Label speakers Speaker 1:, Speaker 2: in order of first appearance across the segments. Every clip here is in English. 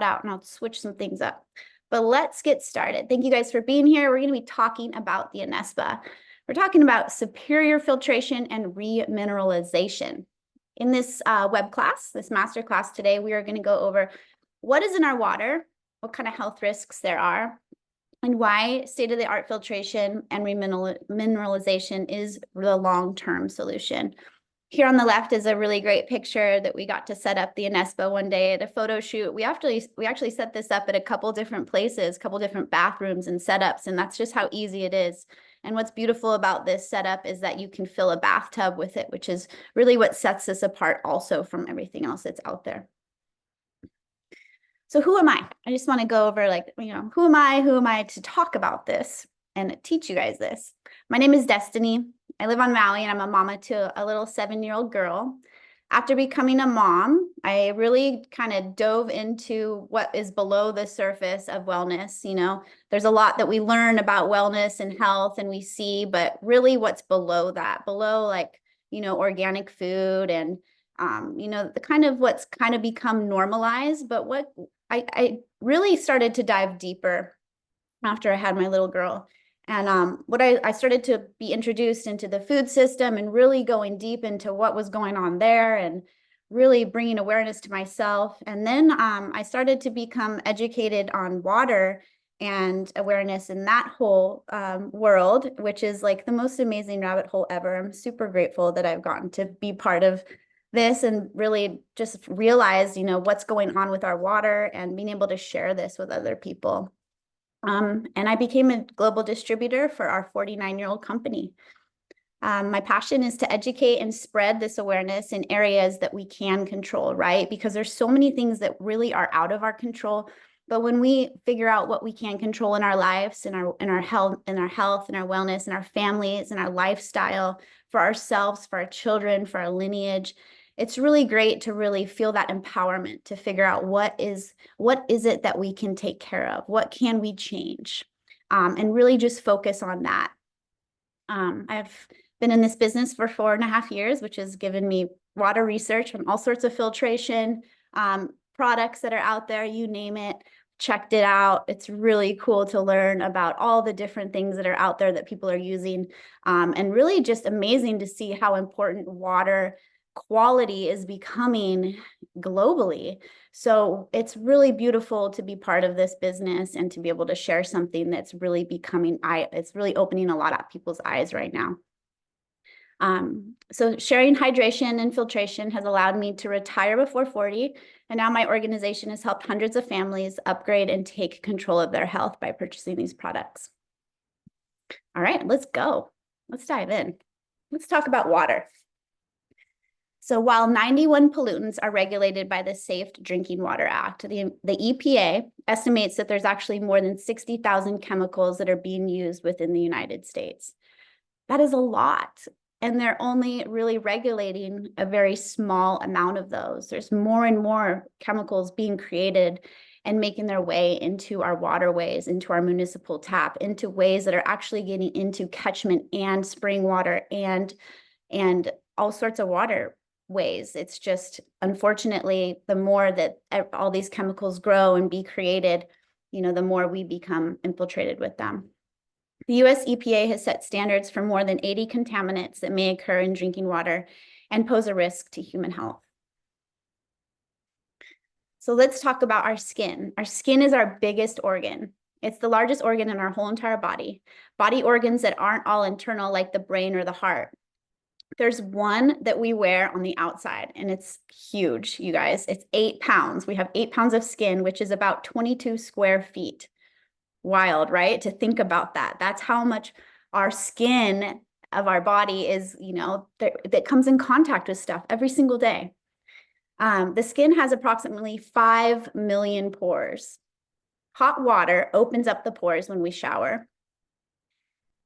Speaker 1: out and I'll switch some things up. But let's get started. Thank you guys for being here. We're going to be talking about the Anespa. We're talking about superior filtration and remineralization. In this web class, this master class today, we are going to go over what is in our water, what kind of health risks there are, and why state-of-the-art filtration and remineralization is the long-term solution. Here on the left is a really great picture that we got to set up the Anespa one day at a photo shoot. We actually set this up at a couple different places, couple different bathrooms and setups, and that's just how easy it is. And what's beautiful about this setup is that you can fill a bathtub with it, which is really what sets this apart also from everything else that's out there. So who am I? I just want to go over who am I to talk about this and teach you guys this. My name is Destiny. I live on Maui and I'm a mama to a little 7-year-old girl. After becoming a mom, I really kind of dove into what is below the surface of wellness. You know, there's a lot that we learn about wellness and health and we see, but really what's below that, organic food and, the kind of what's kind of become normalized. But what I really started to dive deeper after I had my little girl. And I started to be introduced into the food system and really going deep into what was going on there and really bringing awareness to myself. And then I started to become educated on water and awareness in that whole world, which is like the most amazing rabbit hole ever. I'm super grateful that I've gotten to be part of this and really just realize, what's going on with our water and being able to share this with other people. And I became a global distributor for our 49-year-old company. My passion is to educate and spread this awareness in areas that we can control, right? Because there's so many things that really are out of our control. But when we figure out what we can control in our lives, in our health, in our wellness, in our families, in our lifestyle, for ourselves, for our children, for our lineage, it's really great to really feel that empowerment to figure out what is it that we can take care of? What can we change? And really just focus on that. I've been in this business for 4.5 years, which has given me water research on all sorts of filtration, products that are out there, you name it, checked it out. It's really cool to learn about all the different things that are out there that people are using, and really just amazing to see how important water quality is becoming globally. So it's really beautiful to be part of this business and to be able to share something that's really it's really opening a lot of people's eyes right now. So sharing hydration and filtration has allowed me to retire before 40. And now my organization has helped hundreds of families upgrade and take control of their health by purchasing these products. All right, let's go. Let's dive in. Let's talk about water. So while 91 pollutants are regulated by the Safe Drinking Water Act, the EPA estimates that there's actually more than 60,000 chemicals that are being used within the United States. That is a lot. And they're only really regulating a very small amount of those. There's more and more chemicals being created and making their way into our waterways, into our municipal tap, into ways that are actually getting into catchment and spring water and all sorts of water ways. It's just, unfortunately, the more that all these chemicals grow and be created, the more we become infiltrated with them. The US EPA has set standards for more than 80 contaminants that may occur in drinking water and pose a risk to human health. So let's talk about our skin. Our skin is our biggest organ. It's the largest organ in our whole entire body. Body organs that aren't all internal, like the brain or the heart. There's one that we wear on the outside, and it's huge, you guys. It's 8 pounds. We have 8 pounds of skin, which is about 22 square feet. Wild, right? To think about that. That's how much our skin of our body is, that comes in contact with stuff every single day. The skin has approximately 5 million pores. Hot water opens up the pores when we shower.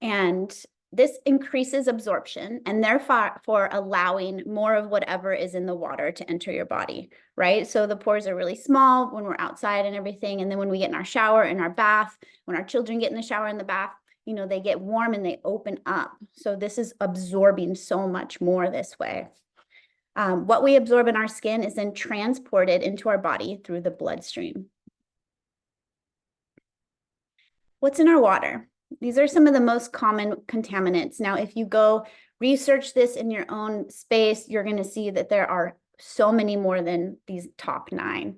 Speaker 1: And this increases absorption and therefore allowing more of whatever is in the water to enter your body, right? So the pores are really small when we're outside and everything. And then when we get in our shower, in our bath, when our children get in the shower and the bath, they get warm and they open up. So this is absorbing so much more this way. What we absorb in our skin is then transported into our body through the bloodstream. What's in our water? These are some of the most common contaminants. Now, if you go research this in your own space, you're going to see that there are so many more than these top 9.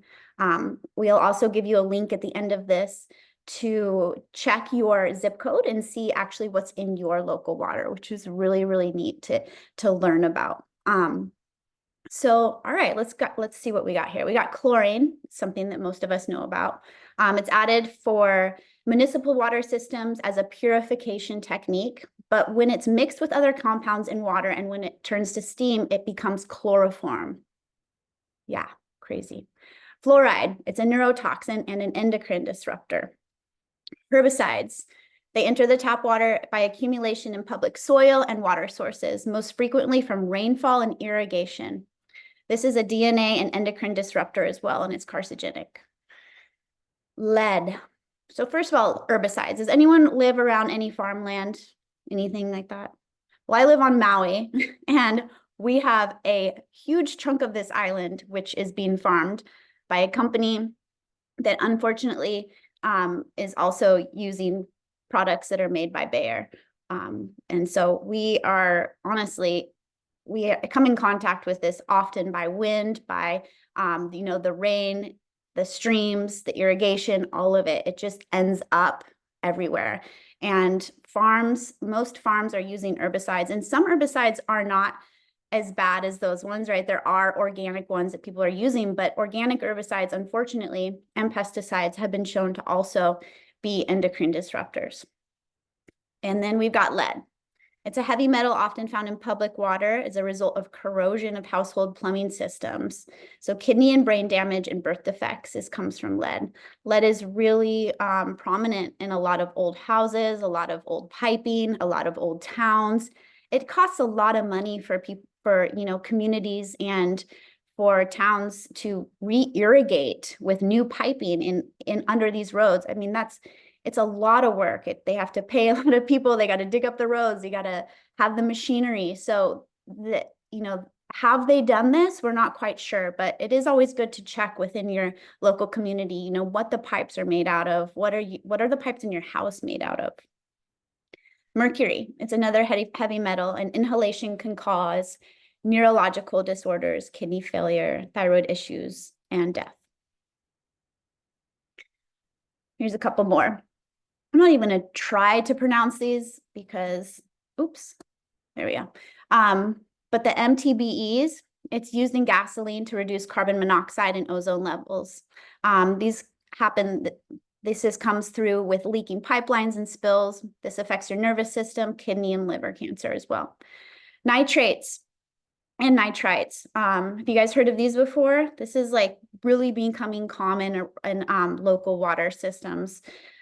Speaker 1: We'll also give you a link at the end of this to check your zip code and see actually what's in your local water, which is really, really neat to learn about. So, all right, let's see what we got here. We got chlorine, something that most of us know about. It's added for municipal water systems as a purification technique, but when it's mixed with other compounds in water and when it turns to steam, it becomes chloroform. Yeah, crazy. Fluoride, it's a neurotoxin and an endocrine disruptor. Herbicides, they enter the tap water by accumulation in public soil and water sources, most frequently from rainfall and irrigation. This is a DNA and endocrine disruptor as well, and it's carcinogenic. Lead. So first of all, herbicides. Does anyone live around any farmland, anything like that? Well, I live on Maui, and we have a huge chunk of this island, which is being farmed by a company that unfortunately is also using products that are made by Bayer. And so we are honestly, we come in contact with this often by wind, by, the rain, the streams, the irrigation, all of it. It just ends up everywhere. And most farms are using herbicides, and some herbicides are not as bad as those ones, right? There are organic ones that people are using, but organic herbicides, unfortunately, and pesticides have been shown to also be endocrine disruptors. And then we've got lead. It's a heavy metal often found in public water as a result of corrosion of household plumbing systems. So kidney and brain damage and birth defects comes from lead. Lead is really prominent in a lot of old houses, a lot of old piping, a lot of old towns. It costs a lot of money for people, communities and for towns to re-irrigate with new piping in under these roads. I mean, it's a lot of work. They have to pay a lot of people. They got to dig up the roads. They got to have the machinery. So have they done this? We're not quite sure, but it is always good to check within your local community, what the pipes are made out of. What are the pipes in your house made out of? Mercury, it's another heavy metal, and inhalation can cause neurological disorders, kidney failure, thyroid issues, and death. Here's a couple more. I'm not even going to try to pronounce these because, oops, there we go. But the MTBEs, it's used in gasoline to reduce carbon monoxide and ozone levels. This comes through with leaking pipelines and spills. This affects your nervous system, kidney, and liver cancer as well. Nitrates and nitrites. Have you guys heard of these before? This is like really becoming common in local water systems.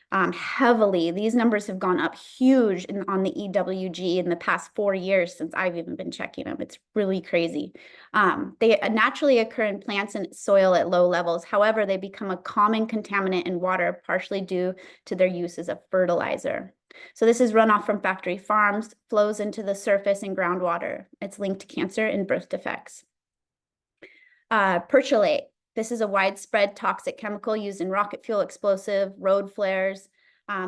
Speaker 1: Heavily. These numbers have gone up huge on the EWG in the past 4 years since I've even been checking them. It's really crazy. They naturally occur in plants and soil at low levels. However, they become a common contaminant in water, partially due to their use as a fertilizer. So this is runoff from factory farms, flows into the surface and groundwater. It's linked to cancer and birth defects. Perchlorate. This is a widespread toxic chemical used in rocket fuel, explosive, road flares,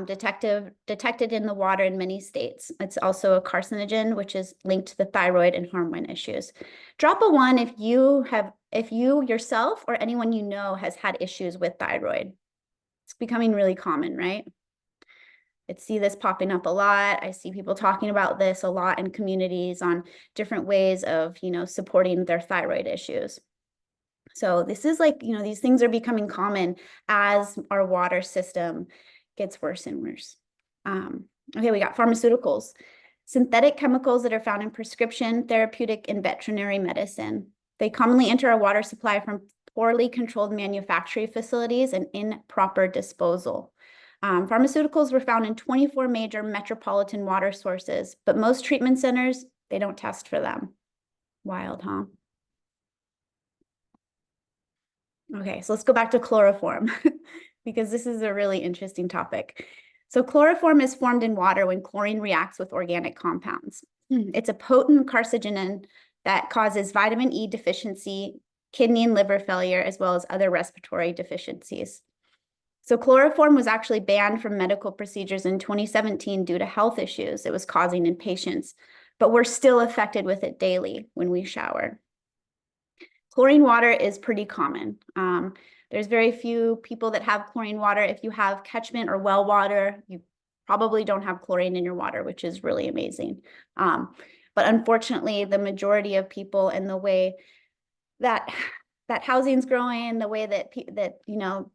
Speaker 1: detected in the water in many states. It's also a carcinogen, which is linked to the thyroid and hormone issues. Drop a 1 if you yourself or anyone you know has had issues with thyroid. It's becoming really common, right? I see this popping up a lot. I see people talking about this a lot in communities on different ways of, supporting their thyroid issues. So this is like, these things are becoming common as our water system gets worse and worse. Okay, we got pharmaceuticals, synthetic chemicals that are found in prescription, therapeutic, and veterinary medicine. They commonly enter our water supply from poorly controlled manufacturing facilities and improper disposal. Pharmaceuticals were found in 24 major metropolitan water sources, but most treatment centers, they don't test for them. Wild, huh? Okay, so let's go back to chloroform because this is a really interesting topic. So chloroform is formed in water when chlorine reacts with organic compounds. It's a potent carcinogen that causes vitamin E deficiency, kidney and liver failure, as well as other respiratory deficiencies. So chloroform was actually banned from medical procedures in 2017 due to health issues it was causing in patients, but we're still affected with it daily when we shower. Chlorine water is pretty common. There's very few people that have chlorine water. If you have catchment or well water, you probably don't have chlorine in your water, which is really amazing. But unfortunately, the majority of people and the way that housing's growing, the way that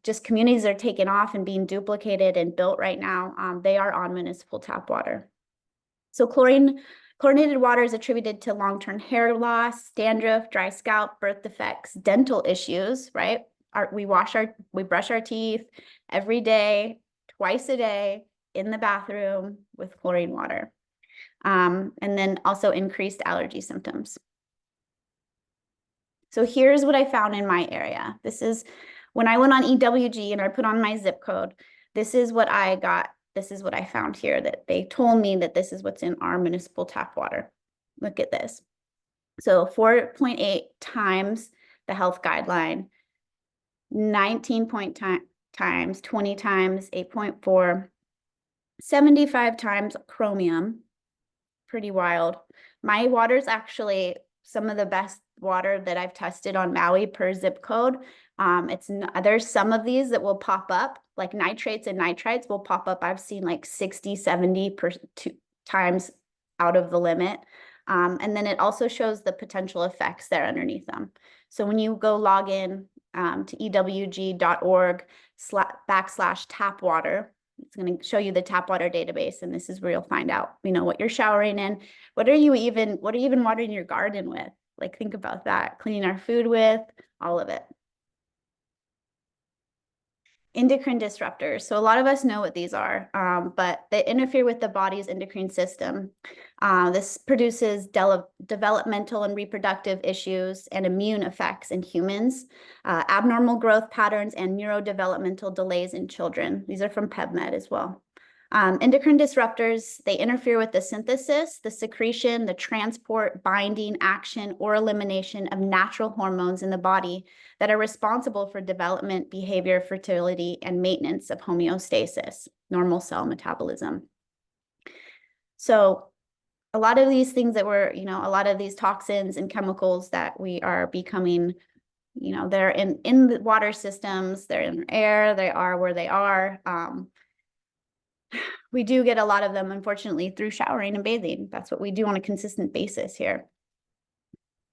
Speaker 1: just communities are taking off and being duplicated and built right now, they are on municipal tap water. So chlorinated water is attributed to long-term hair loss, dandruff, dry scalp, birth defects, dental issues, right? We brush our teeth every day, twice a day in the bathroom with chlorine water. And then also increased allergy symptoms. So here's what I found in my area. This is when I went on EWG and I put on my zip code. This is what I got. This is what I found here, that they told me that this is what's in our municipal tap water. Look at this. So 4.8 times the health guideline, 19 times, 20 times, 8.4, 75 times chromium. Pretty wild. My water's actually some of the best water that I've tested on Maui per zip code. There's some of these that will pop up, like nitrates and nitrites will pop up. I've seen like 60, 70 times out of the limit. And then it also shows the potential effects there underneath them. So when you go log in to ewg.org/tap water, it's going to show you the tap water database, and this is where you'll find out, what you're showering in. What are you even watering your garden with? Like, think about that. Cleaning our food with, all of it. Endocrine disruptors. So a lot of us know what these are, but they interfere with the body's endocrine system. This produces developmental and reproductive issues and immune effects in humans, abnormal growth patterns, and neurodevelopmental delays in children. These are from PubMed as well. Endocrine disruptors, they interfere with the synthesis, the secretion, the transport, binding, action, or elimination of natural hormones in the body that are responsible for development, behavior, fertility, and maintenance of homeostasis, normal cell metabolism. So a lot of these things that a lot of these toxins and chemicals that we are becoming, they're in the water systems, they're in air, they are where they are. We do get a lot of them, unfortunately, through showering and bathing. That's what we do on a consistent basis here.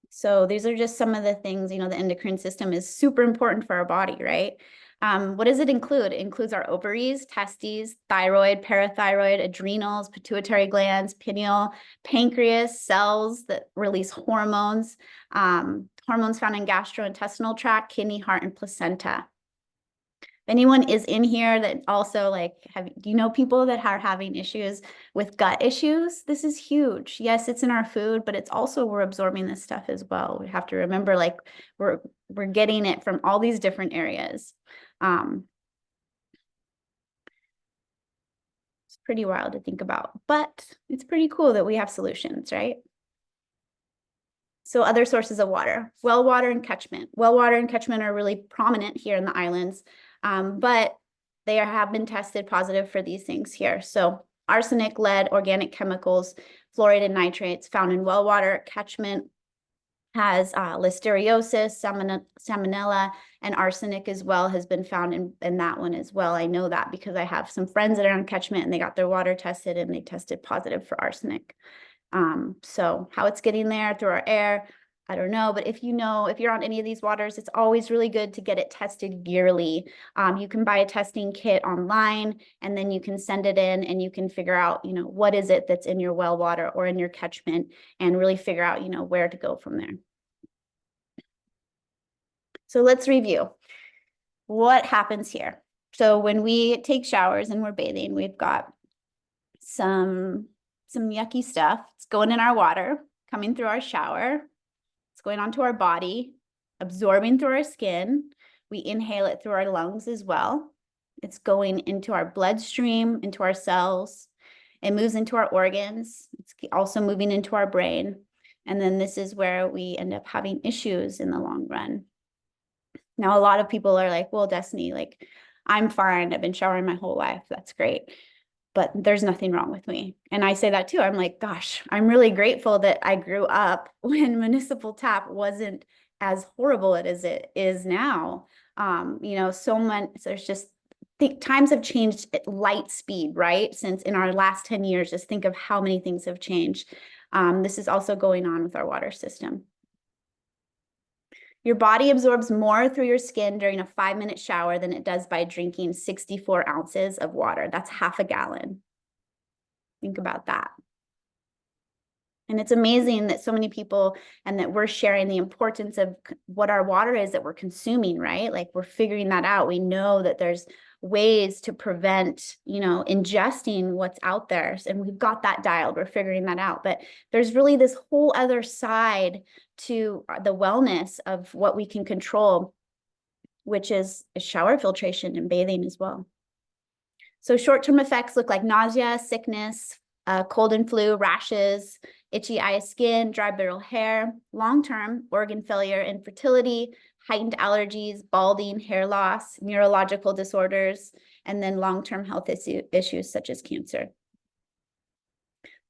Speaker 1: So these are just some of the things, the endocrine system is super important for our body, right? What does it include? It includes our ovaries, testes, thyroid, parathyroid, adrenals, pituitary glands, pineal, pancreas, cells that release hormones, hormones found in gastrointestinal tract, kidney, heart, and placenta. If anyone is in here that also do you know people that are having issues with gut issues? This is huge. Yes, it's in our food, but it's also we're absorbing this stuff as well. We have to remember we're getting it from all these different areas. It's pretty wild to think about, but it's pretty cool that we have solutions, right? So other sources of water, well water and catchment. Well water and catchment are really prominent here in the islands. But they have been tested positive for these things here. So arsenic, lead, organic chemicals, fluoride and nitrates found in well water. Catchment has listeriosis, salmonella, and arsenic as well has been found in that one as well. I know that because I have some friends that are on catchment and they got their water tested and they tested positive for arsenic. So how it's getting there through our air, I don't know, but if you're on any of these waters, it's always really good to get it tested yearly. You can buy a testing kit online and then you can send it in and you can figure out, what is it that's in your well water or in your catchment and really figure out, where to go from there. So let's review what happens here. So when we take showers and we're bathing, we've got some yucky stuff. It's going in our water, coming through our shower. It's going onto our body, absorbing through our skin. We inhale it through our lungs as well. It's going into our bloodstream, into our cells. It moves into our organs. It's also moving into our brain. And then this is where we end up having issues in the long run. Now, a lot of people are like, well, Destiny, I'm fine. I've been showering my whole life. That's great. But there's nothing wrong with me. And I say that too. I'm like, gosh, I'm really grateful that I grew up when municipal tap wasn't as horrible as it is now. You know, so much, there's just, times have changed at light speed, right? Since in our last 10 years, just think of how many things have changed. This is also going on with our water system. Your body absorbs more through your skin during a 5-minute shower than it does by drinking 64 ounces of water. That's half a gallon. Think about that. And it's amazing that so many people and that we're sharing the importance of what our water is that we're consuming, right? Like we're figuring that out. We know that there's ways to prevent, you know, ingesting what's out there. And we've got that dialed. We're figuring that out. But there's really this whole other side to the wellness of what we can control, which is shower filtration and bathing as well. So short-term effects look like nausea, sickness, cold and flu, rashes, itchy eye, skin, dry brittle hair. Long-term organ failure, infertility, heightened allergies, balding, hair loss, neurological disorders, and then long-term health issues such as cancer.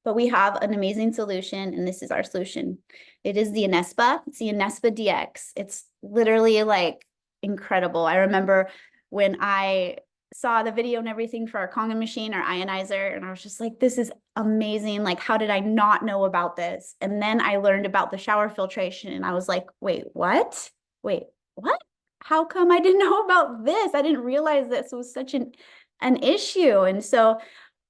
Speaker 1: But we have an amazing solution, and this is our solution. It is the Anespa. It's the Anespa DX. It's literally like incredible. I remember when I saw the video and everything for our Kangen machine, our ionizer, and I was just like, this is amazing. Like, how did I not know about this? And then I learned about the shower filtration, and I was like, wait, what? Wait, what? How come I didn't know about this? I didn't realize this was such an issue. And so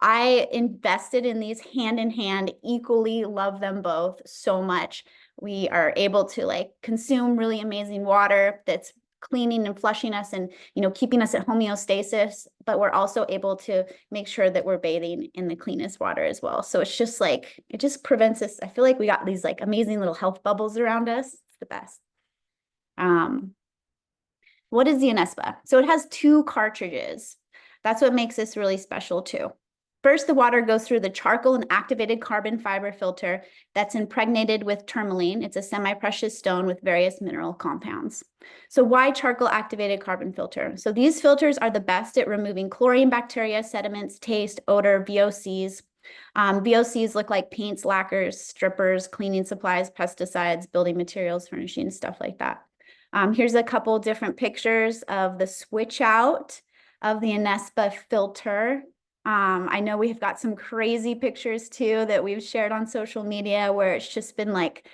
Speaker 1: I invested in these hand in hand, equally love them both so much. We are able to like consume really amazing water that's cleaning and flushing us and, you know, keeping us at homeostasis, but we're also able to make sure that we're bathing in the cleanest water as well. So it's just like, it just prevents us. I feel like we got these like amazing little health bubbles around us. It's the best. What is the Anespa? So it has 2 cartridges. That's what makes this really special too. First, the water goes through the charcoal and activated carbon fiber filter that's impregnated with tourmaline. It's a semi-precious stone with various mineral compounds. So why charcoal activated carbon filter? So these filters are the best at removing chlorine, bacteria, sediments, taste, odor, VOCs. VOCs look like paints, lacquers, strippers, cleaning supplies, pesticides, building materials, furnishings, stuff like that. Here's a couple different pictures of the switch out of the Anespa filter. I know we've got some crazy pictures too that we've shared on social media where it's just been like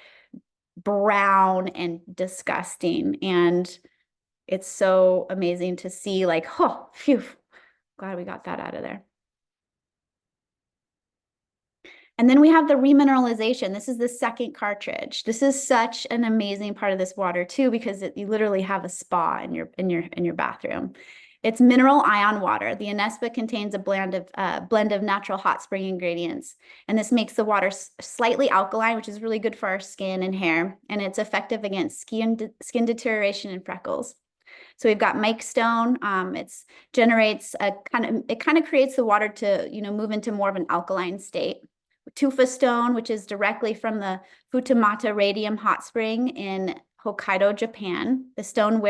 Speaker 1: brown and disgusting. And it's so amazing to see like, oh, phew, glad we got that out of there. And then we have the remineralization. This is the second cartridge. This is such an amazing part of this water too, because you literally have a spa in your bathroom. It's mineral ion water. The Anespa contains a blend of natural hot spring ingredients, and this makes the water slightly alkaline, which is really good for our skin and hair, and it's effective against skin deterioration and freckles. So we've got Mike Stone. It generates it kind of creates the water to move into more of an alkaline state. Tufa stone, which is directly from the Futamata Radium hot spring in Hokkaido, Japan. The stone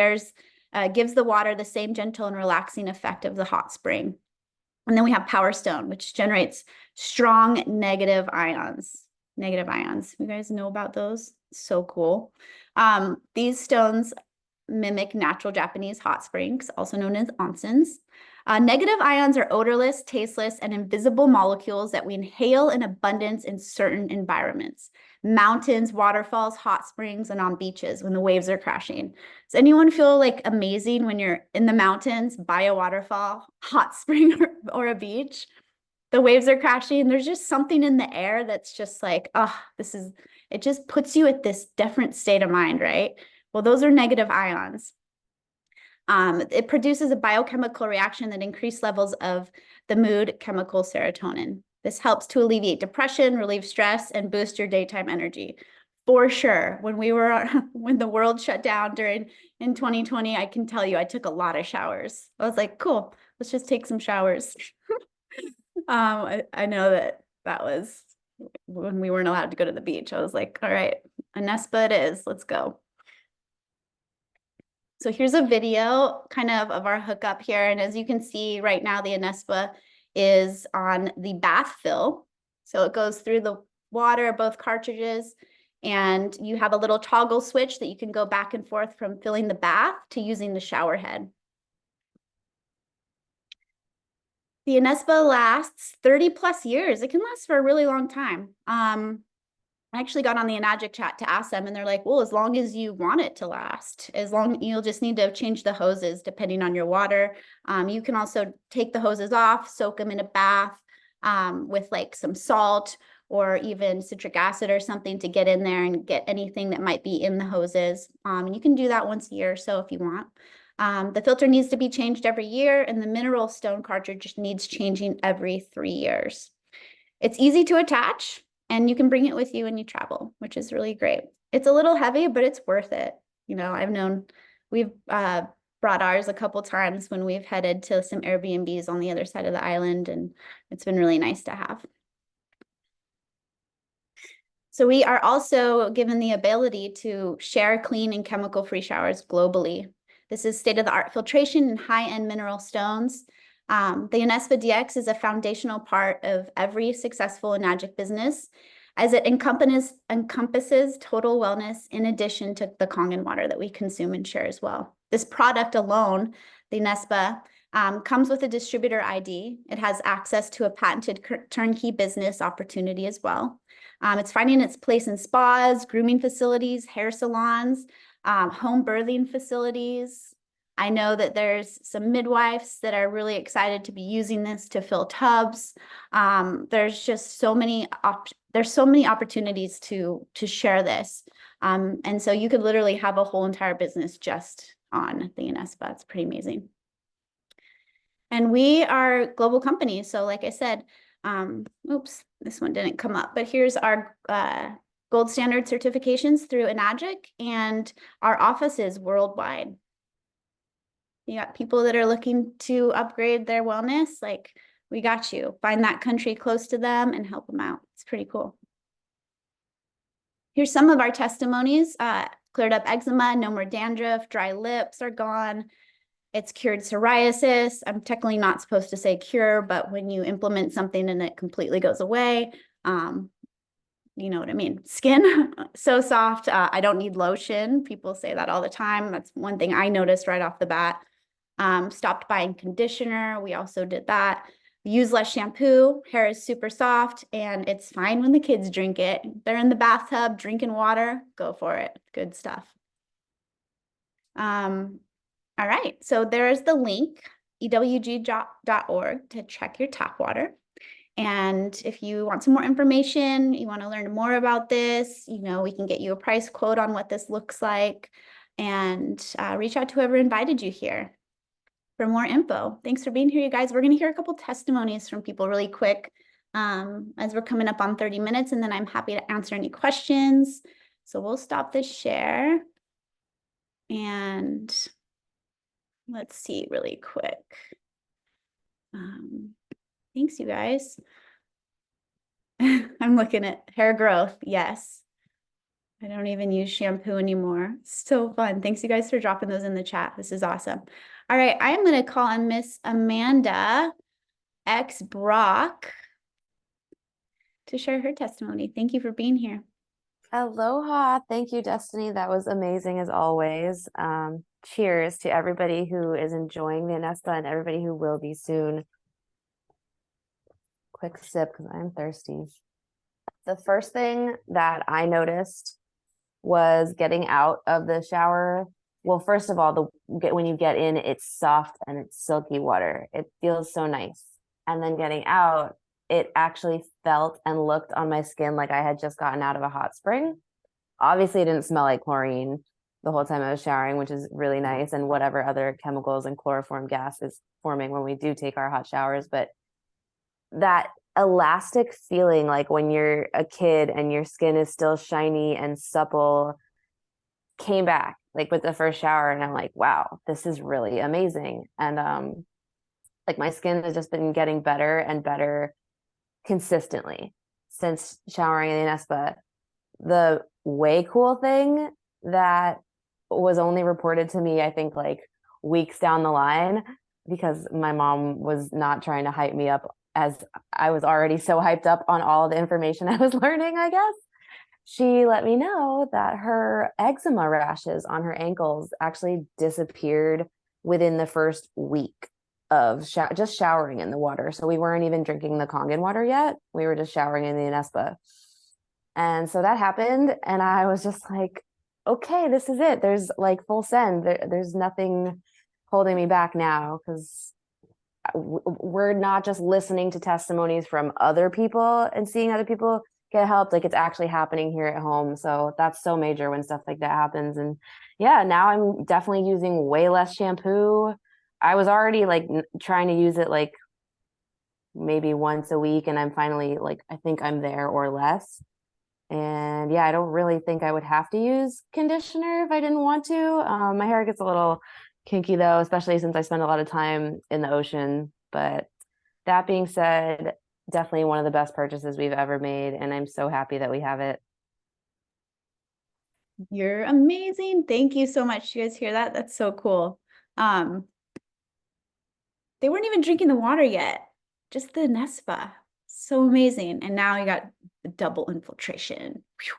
Speaker 1: gives the water the same gentle and relaxing effect of the hot spring. And then we have Power Stone, which generates strong negative ions. Negative ions. You guys know about those? So cool. These stones mimic natural Japanese hot springs, also known as onsens. Negative ions are odorless, tasteless, and invisible molecules that we inhale in abundance in certain environments. Mountains, waterfalls, hot springs, and on beaches when the waves are crashing. Does anyone feel like amazing when you're in the mountains, by a waterfall, hot spring, or a beach? The waves are crashing. There's just something in the air that's just like, oh, it just puts you at this different state of mind, right? Well, those are negative ions. It produces a biochemical reaction that increases levels of the mood chemical serotonin. This helps to alleviate depression, relieve stress, and boost your daytime energy. For sure, when the world shut down in 2020, I can tell you I took a lot of showers. I was like, cool, let's just take some showers. I know that was when we weren't allowed to go to the beach. I was like, all right, Anespa it is, let's go. So here's a video kind of our hookup here. And as you can see right now, the Anespa is on the bath fill. So it goes through the water, both cartridges, and you have a little toggle switch that you can go back and forth from filling the bath to using the shower head. The Anespa lasts 30 plus years. It can last for a really long time. I actually got on the Enagic chat to ask them, and they're like, well, as long as you want it to last, you'll just need to change the hoses depending on your water. You can also take the hoses off, soak them in a bath with like some salt or even citric acid or something to get in there and get anything that might be in the hoses. And you can do that once a year or so if you want. The filter needs to be changed every year, and the mineral stone cartridge needs changing every 3 years. It's easy to attach, and you can bring it with you when you travel, which is really great. It's a little heavy, but it's worth it. You know, we've brought ours a couple times when we've headed to some Airbnbs on the other side of the island, and it's been really nice to have. So we are also given the ability to share clean and chemical-free showers globally. This is state-of-the-art filtration and high-end mineral stones. The Anespa DX is a foundational part of every successful Enagic business, as it encompasses total wellness in addition to the Kangen water that we consume and share as well. This product alone, the Anespa, comes with a distributor ID. It has access to a patented turnkey business opportunity as well. It's finding its place in spas, grooming facilities, hair salons, home birthing facilities. I know that there's some midwives that are really excited to be using this to fill tubs. There's just so many opportunities to share this. And so you could literally have a whole entire business just on the Anespa. It's pretty amazing. And we are a global company. So like I said, oops, this one didn't come up, but here's our gold standard certifications through Enagic, and our offices worldwide. You got people that are looking to upgrade their wellness, like we got you. Find that country close to them and help them out. It's pretty cool. Here's some of our testimonies. Cleared up eczema, no more dandruff, dry lips are gone. It's cured psoriasis. I'm technically not supposed to say cure, but when you implement something and it completely goes away, you know what I mean. Skin, so soft. I don't need lotion. People say that all the time. That's one thing I noticed right off the bat. Stopped buying conditioner. We also did that. Use less shampoo. Hair is super soft, and it's fine when the kids drink it. They're in the bathtub drinking water. Go for it. Good stuff. All right. So there's the link, ewg.org, to check your tap water. And if you want some more information, you want to learn more about this, you know, we can get you a price quote on what this looks like, and reach out to whoever invited you here for more info. Thanks for being here, you guys. We're going to hear a couple testimonies from people really quick as we're coming up on 30 minutes, and then I'm happy to answer any questions. So we'll stop this share and let's see really quick. Thanks, you guys. I'm looking at hair growth. Yes. I don't even use shampoo anymore. So fun. Thanks, you guys, for dropping those in the chat. This is awesome. All right. I am going to call on Miss Amanda X. Brock to share her testimony. Thank you for being here.
Speaker 2: Aloha. Thank you, Destiny. That was amazing as always. Cheers to everybody who is enjoying the Anespa and everybody who will be soon. Quick sip because I'm thirsty. The first thing that I noticed was getting out of the shower. Well, first of all, when you get in, it's soft and it's silky water. It feels so nice. And then getting out, it actually felt and looked on my skin like I had just gotten out of a hot spring. Obviously, it didn't smell like chlorine the whole time I was showering, which is really nice, and whatever other chemicals and chloroform gas is forming when we do take our hot showers. But that elastic feeling, like when you're a kid and your skin is still shiny and supple, came back like with the first shower, and I'm like, wow, this is really amazing. And like my skin has just been getting better and better consistently since showering in the Anespa. The way cool thing that was only reported to me, I think, like weeks down the line, because my mom was not trying to hype me up, as I was already so hyped up on all the information I was learning, I guess. She let me know that her eczema rashes on her ankles actually disappeared within the first week of just showering in the water. So we weren't even drinking the Kangen water yet. We were just showering in the Anespa. And so that happened. And I was just like, okay, this is it. There's like full send. There's nothing holding me back now, because we're not just listening to testimonies from other people and seeing other people get help. Like, it's actually happening here at home. So that's so major when stuff like that happens. And yeah, now I'm definitely using way less shampoo. I was already like trying to use it like maybe once a week, and I'm finally like, I think I'm there or less. And yeah, I don't really think I would have to use conditioner if I didn't want to. My hair gets a little kinky though, especially since I spend a lot of time in the ocean. But that being said, definitely one of the best purchases we've ever made, and I'm so happy that we have it.
Speaker 1: You're amazing. Thank you so much. You guys hear that? That's so cool. They weren't even drinking the water yet, just the Anespa. So amazing. And now you got the double infiltration. Whew.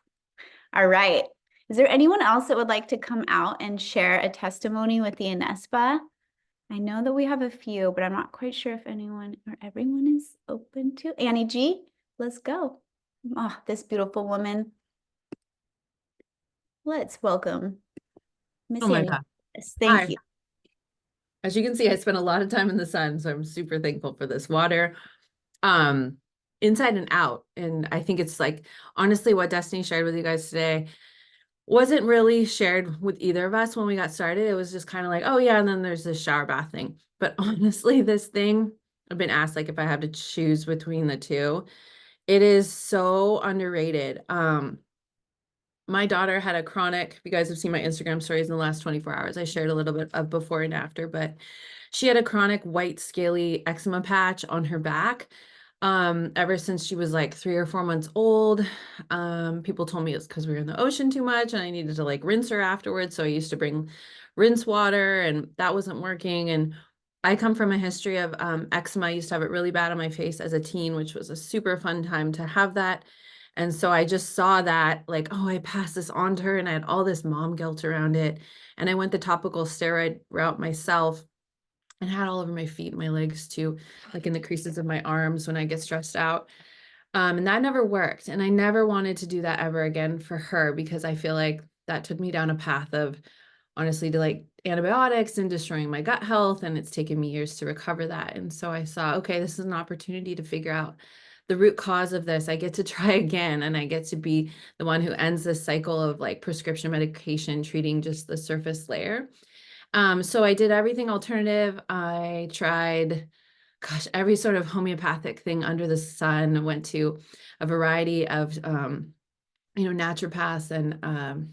Speaker 1: All right. Is there anyone else that would like to come out and share a testimony with the Anespa? I know that we have a few, but I'm not quite sure if anyone or everyone is open to. Annie G, let's go. Oh, this beautiful woman. Let's welcome Miss
Speaker 3: Oh my
Speaker 1: Annie.
Speaker 3: God.
Speaker 1: Yes, thank
Speaker 3: Hi.
Speaker 1: you.
Speaker 3: As you can see, I spent a lot of time in the sun, so I'm super thankful for this water, um, inside and out. And I think it's like, honestly, what Destiny shared with you guys today wasn't really shared with either of us when we got started. It was just kind of like, oh yeah, and then there's this shower bath thing. But honestly, this thing, I've been asked like if I have to choose between the two, it is so underrated. My daughter had a chronic, if you guys have seen my Instagram stories in the last 24 hours, I shared a little bit of before and after, but she had a chronic white scaly eczema patch on her back ever since she was like 3 or 4 months old. People told me it's because we were in the ocean too much and I needed to like rinse her afterwards. So I used to bring rinse water and that wasn't working. And I come from a history of eczema. I used to have it really bad on my face as a teen, which was a super fun time to have that. And so I just saw that like, oh, I passed this on to her and I had all this mom guilt around it. And I went the topical steroid route myself and had all over my feet, my legs too, like in the creases of my arms when I get stressed out. And that never worked. And I never wanted to do that ever again for her, because I feel like that took me down a path of honestly to like antibiotics and destroying my gut health. And it's taken me years to recover that. And so I saw, okay, this is an opportunity to figure out the root cause of this. I get to try again, and I get to be the one who ends this cycle of like prescription medication treating just the surface layer. So I did everything alternative. I tried, gosh, every sort of homeopathic thing under the sun. Went to a variety of, naturopaths and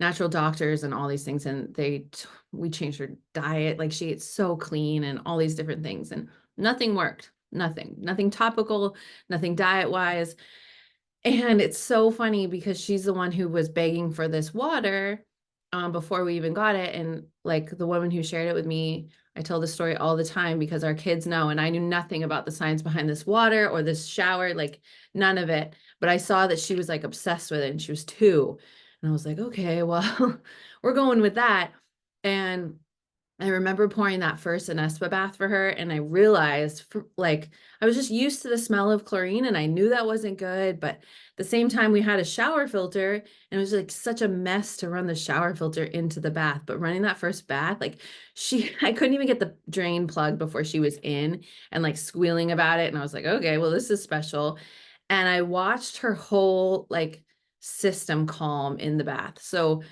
Speaker 3: natural doctors and all these things. And we changed her diet. Like, she ate so clean and all these different things, and nothing worked. Nothing topical, nothing diet wise. And it's so funny because she's the one who was begging for this water before we even got it. And like the woman who shared it with me, I tell the story all the time because our kids know, and I knew nothing about the science behind this water or this shower, like none of it. But I saw that she was like obsessed with it, and she was 2. And I was like, okay, well, we're going with that. And I remember pouring that first Anespa bath for her, and I realized like I was just used to the smell of chlorine, and I knew that wasn't good. But at the same time, we had a shower filter, and it was like such a mess to run the shower filter into the bath. But running that first bath, like I couldn't even get the drain plugged before she was in and like squealing about it. And I was like, okay, well, this is special. And I watched her whole like system calm in the bath. So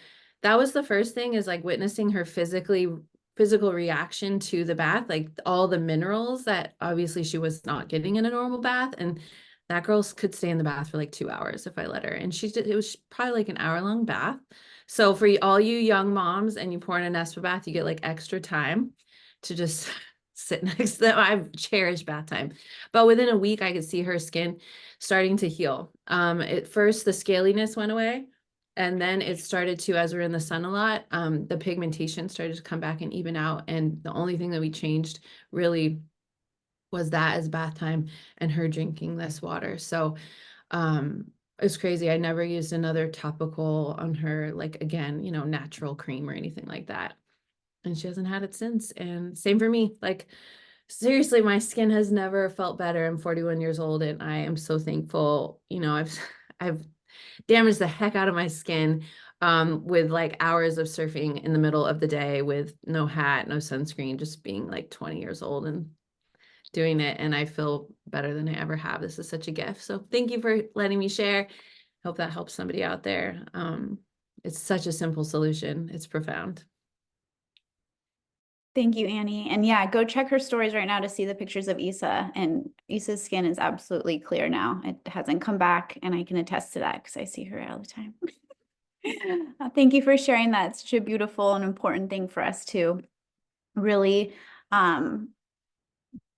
Speaker 3: that was the first thing, is like witnessing her physical reaction to the bath, like all the minerals that obviously she was not getting in a normal bath. And that girl could stay in the bath for like 2 hours if I let her. And it was probably like an hour-long bath. So for all you young moms and you pour in a Nespa bath, you get like extra time to just sit next to them. I've cherished bath time. But within a week, I could see her skin starting to heal. At first, the scaliness went away. And then it started to, as we're in the sun a lot, the pigmentation started to come back and even out. And the only thing that we changed really was that as bath time and her drinking less water. So it's crazy. I never used another topical on her, like, again, you know, natural cream or anything like that. And she hasn't had it since. And same for me. Like, seriously, my skin has never felt better. I'm 41 years old and I am so thankful. You know, I've damaged the heck out of my skin with like hours of surfing in the middle of the day with no hat, no sunscreen, just being like 20 years old and doing it. And I feel better than I ever have. This is such a gift. So thank you for letting me share. Hope that helps somebody out there. It's such a simple solution. It's profound.
Speaker 1: Thank you, Annie. And yeah, go check her stories right now to see the pictures of Issa. And Issa's skin is absolutely clear now. It hasn't come back, and I can attest to that because I see her all the time. Thank you for sharing that. It's such a beautiful and important thing for us to really,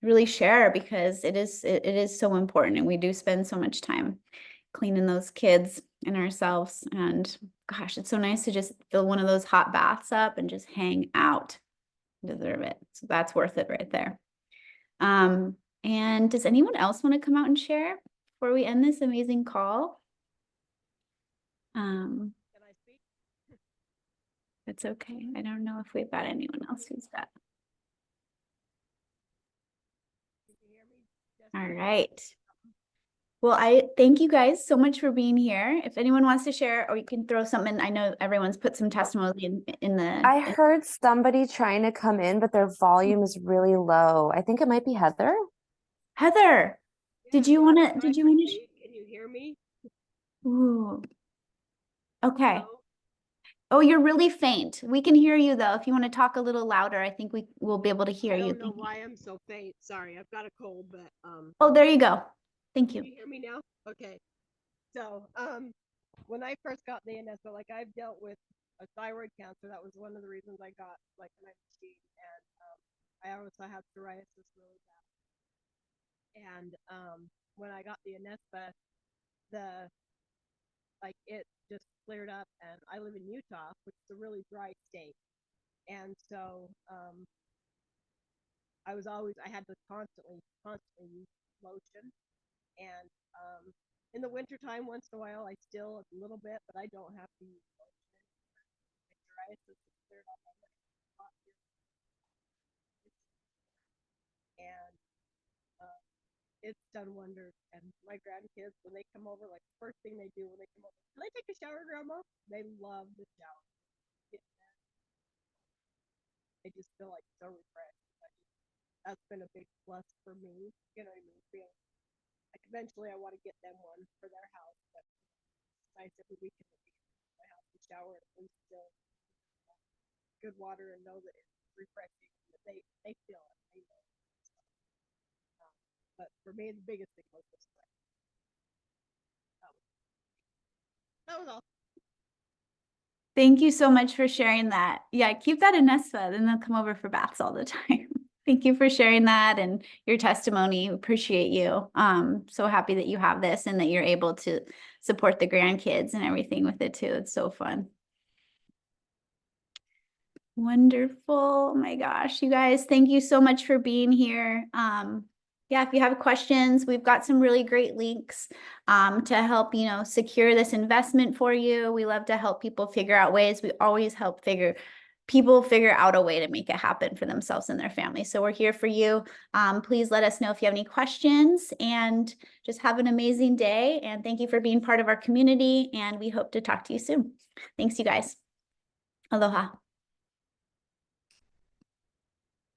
Speaker 1: really share, because it is so important, and we do spend so much time cleaning those kids and ourselves. And gosh, it's so nice to just fill one of those hot baths up and just hang out. Deserve it. So that's worth it right there. And does anyone else want to come out and share before we end this amazing call?
Speaker 4: Can I speak?
Speaker 1: That's okay. I don't know if we've got anyone else who's got.
Speaker 4: Can you hear me?
Speaker 1: All right. Well, I thank you guys so much for being here. If anyone wants to share, or you can throw something. I know everyone's put some testimony in the.
Speaker 2: I heard somebody trying to come in, but their volume is really low. I think it might be Heather.
Speaker 1: Heather, did you want to? Did you want to?
Speaker 4: Can you hear me?
Speaker 1: Ooh. Okay.
Speaker 4: Hello?
Speaker 1: Oh, you're really faint. We can hear you though. If you want to talk a little louder, I think we will be able to hear
Speaker 4: I
Speaker 1: you.
Speaker 4: don't know why I'm so faint. Sorry, I've got a cold, but
Speaker 1: Oh, there you go. Thank
Speaker 4: can
Speaker 1: you.
Speaker 4: you hear me now? Okay. So, when I first got the Anespa, like I've dealt with a thyroid cancer. That was one of the reasons I got like an machine, and I also have psoriasis really bad. And when I got the Anespa, it just cleared up, and I live in Utah, which is a really dry state. And so I had to constantly use lotion. And in the wintertime, once in a while, I still a little bit, but I don't have to use lotion anymore. My psoriasis is cleared up. And it's done wonders. And my grandkids, when they come over, like the first thing they do when they come over, can I take a shower, Grandma? They love the shower. They just feel like so refreshed. That's been a big plus for me. You know what I mean? Feeling like eventually I want to get them one for their house, but it's nice every weekend to be in my house and shower and at least still good water and know that it's refreshing. That they feel it. They know. But for me, the biggest thing was this. That was all.
Speaker 1: Thank you so much for sharing that. Yeah, keep that in Anespa, then they'll come over for baths all the time. Thank you for sharing that and your testimony. Appreciate you. So happy that you have this and that you're able to support the grandkids and everything with it too. It's so fun. Wonderful. Oh my gosh, you guys, thank you so much for being here. Yeah, if you have questions, we've got some really great links to help, secure this investment for you. We love to help people figure out ways. We always help people figure out a way to make it happen for themselves and their family. So we're here for you. Please let us know if you have any questions, and just have an amazing day. And thank you for being part of our community. And we hope to talk to you soon. Thanks, you guys. Aloha.